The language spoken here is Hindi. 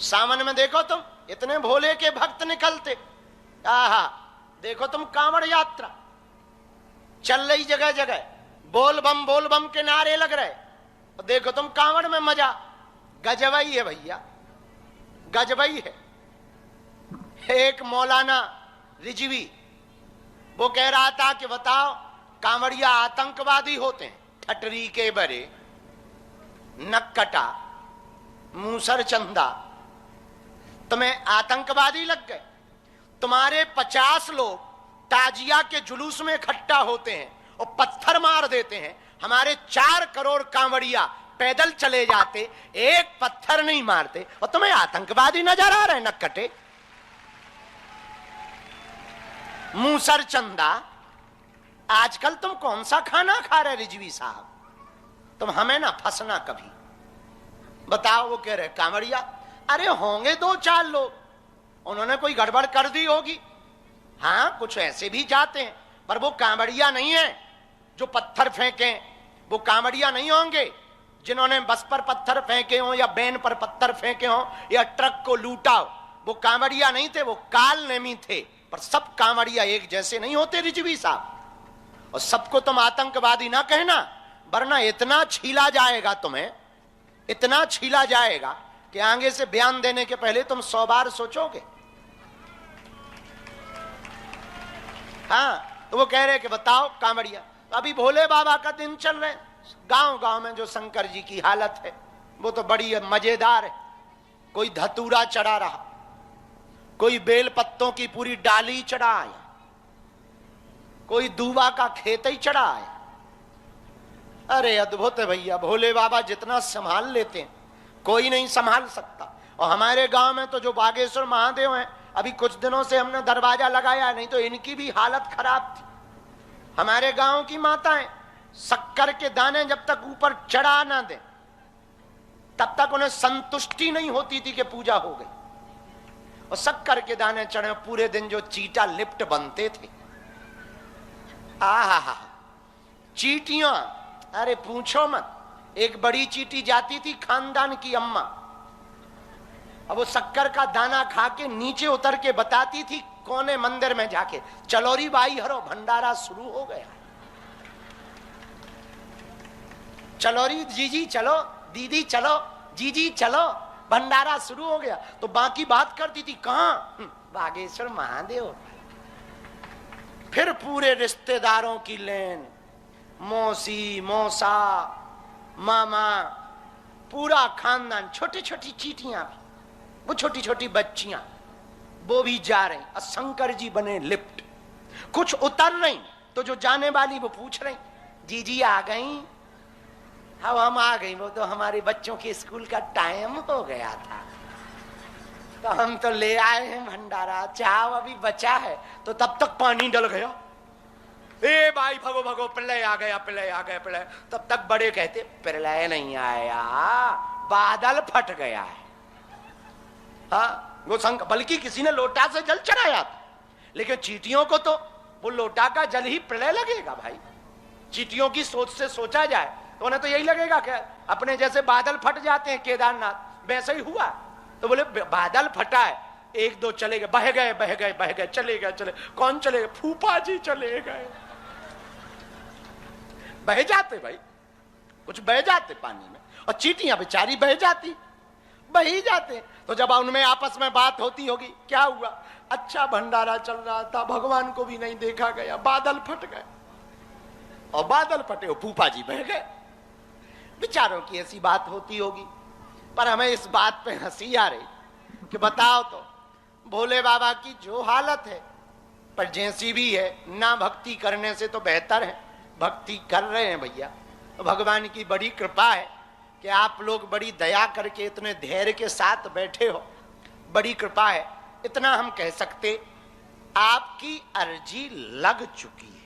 सावन में देखो तुम इतने भोले के भक्त निकलते, आहा, देखो तुम कांवड़ यात्रा चल रही जगह जगह, बोल बम के नारे लग रहे, और देखो तुम कांवड़ में मजा, गजबई है भैया, गजबई है। एक मौलाना रिजवी वो कह रहा था कि बताओ कांवड़िया आतंकवादी होते हैं, ठटरी के बरे, नक्कटा, मूसर चंदा, तुम्हें आतंकवादी लग गए। तुम्हारे 50 लोग ताजिया के जुलूस में इकट्ठा होते हैं और पत्थर मार देते हैं, हमारे 4 करोड़ कांवड़िया पैदल चले जाते, एक पत्थर नहीं मारते, और तुम्हें आतंकवादी नजर आ रहे हैं नक्कटे, मूसर चंदा। आजकल तुम कौन सा खाना खा रहे रिजवी साहब, तुम हमें ना फंसना कभी। बताओ, वो कह रहे कांवड़िया, अरे होंगे 2-4 लोग, उन्होंने कोई गड़बड़ कर दी होगी, हाँ कुछ ऐसे भी जाते हैं, पर वो कांवड़िया नहीं है जो पत्थर फेंके, वो कांवड़िया नहीं होंगे जिन्होंने बस पर पत्थर फेंके हो या बैन पर पत्थर फेंके हो या ट्रक को लूटा हो, वो कांवड़िया नहीं थे, वो काल नेमी थे। पर सब कांवड़िया एक जैसे नहीं होते रिजवी साहब, और सबको तुम आतंकवादी ना कहना, वरना इतना छीला जाएगा तुम्हें, इतना छीला जाएगा कि आगे से बयान देने के पहले तुम 100 बार सोचोगे। हाँ, तो वो कह रहे कि बताओ कांवड़िया, अभी भोले बाबा का दिन चल रहे, गांव गांव में जो शंकर जी की हालत है वो तो बड़ी मजेदार है। कोई धतूरा चढ़ा रहा, कोई बेल पत्तों की पूरी डाली चढ़ा आया, कोई दूबा का खेत ही चढ़ा आया। अरे अद्भुत है भैया, भोले बाबा जितना संभाल लेते हैं कोई नहीं संभाल सकता। और हमारे गांव में तो जो बागेश्वर महादेव हैं, अभी कुछ दिनों से हमने दरवाजा लगाया, नहीं तो इनकी भी हालत खराब थी। हमारे गांव की माताएं शक्कर के दाने जब तक ऊपर चढ़ा ना दे तब तक उन्हें संतुष्टि नहीं होती थी कि पूजा हो गई। और शक्कर के दाने चढ़े, पूरे दिन जो चीटा लिप्ट बनते थे, आहा, चीटियां, अरे पूछो मत। एक बड़ी चीटी जाती थी खानदान की अम्मा, अब वो शक्कर का दाना खा के नीचे उतर के बताती थी कोने मंदिर में जाके, चलोरी बाई हरो भंडारा शुरू हो गया, चलोरी जीजी चलो, दीदी चलो, जीजी चलो, भंडारा शुरू हो गया। तो बाकी बात करती थी कहां, बागेश्वर महादेव। फिर पूरे रिश्तेदारों की लेन, मौसी, मौसा, मामा, पूरा खानदान, छोटी छोटी चीटियां भी, वो छोटी छोटी बच्चियां, वो भी जा रही, और शंकर जी बने लिफ्ट। कुछ उतर रही तो जो जाने वाली वो पूछ रही, जीजी आ गई? हाँ हम आ गई, वो तो हमारे बच्चों के स्कूल का टाइम हो गया था, तो हम तो ले आए हैं भंडारा, चाव अभी बचा है। तो तब तक पानी डल गया, ए भाई भगो भगो, प्रलय आ गया, प्रलय आ गया, प्रलय। तब तक बड़े कहते प्रलय नहीं आया, बादल फट गया है। हाँ, वो बल्कि किसी ने लोटा से जल चढ़ाया था, लेकिन चीटियों को तो वो लोटा का जल ही प्रलय लगेगा भाई। चीटियों की सोच से सोचा जाए तो उन्हें तो यही लगेगा कि अपने जैसे बादल फट जाते हैं केदारनाथ, वैसे ही हुआ। तो बोले बादल फटा है, 1-2 चले गए, बह गए बह गए बह गए, चले गए चले, कौन चले गए? फूफा जी चले गए। बह जाते भाई, कुछ बह जाते पानी में, और चीटियां बेचारी बह जाती, बह ही जाते। तो जब उनमें आपस में बात होती होगी, क्या हुआ? अच्छा भंडारा चल रहा था, भगवान को भी नहीं देखा गया, बादल फट गए, और बादल फटे हो फूफा जी बह गए। बेचारों की ऐसी बात होती होगी, पर हमें इस बात पे हंसी आ रही कि बताओ तो भोले बाबा की जो हालत है, पर जैसी भी है, ना भक्ति करने से तो बेहतर है, भक्ति कर रहे हैं भैया। भगवान की बड़ी कृपा है कि आप लोग बड़ी दया करके इतने धैर्य के साथ बैठे हो, बड़ी कृपा है। इतना हम कह सकते, आपकी अर्जी लग चुकी है।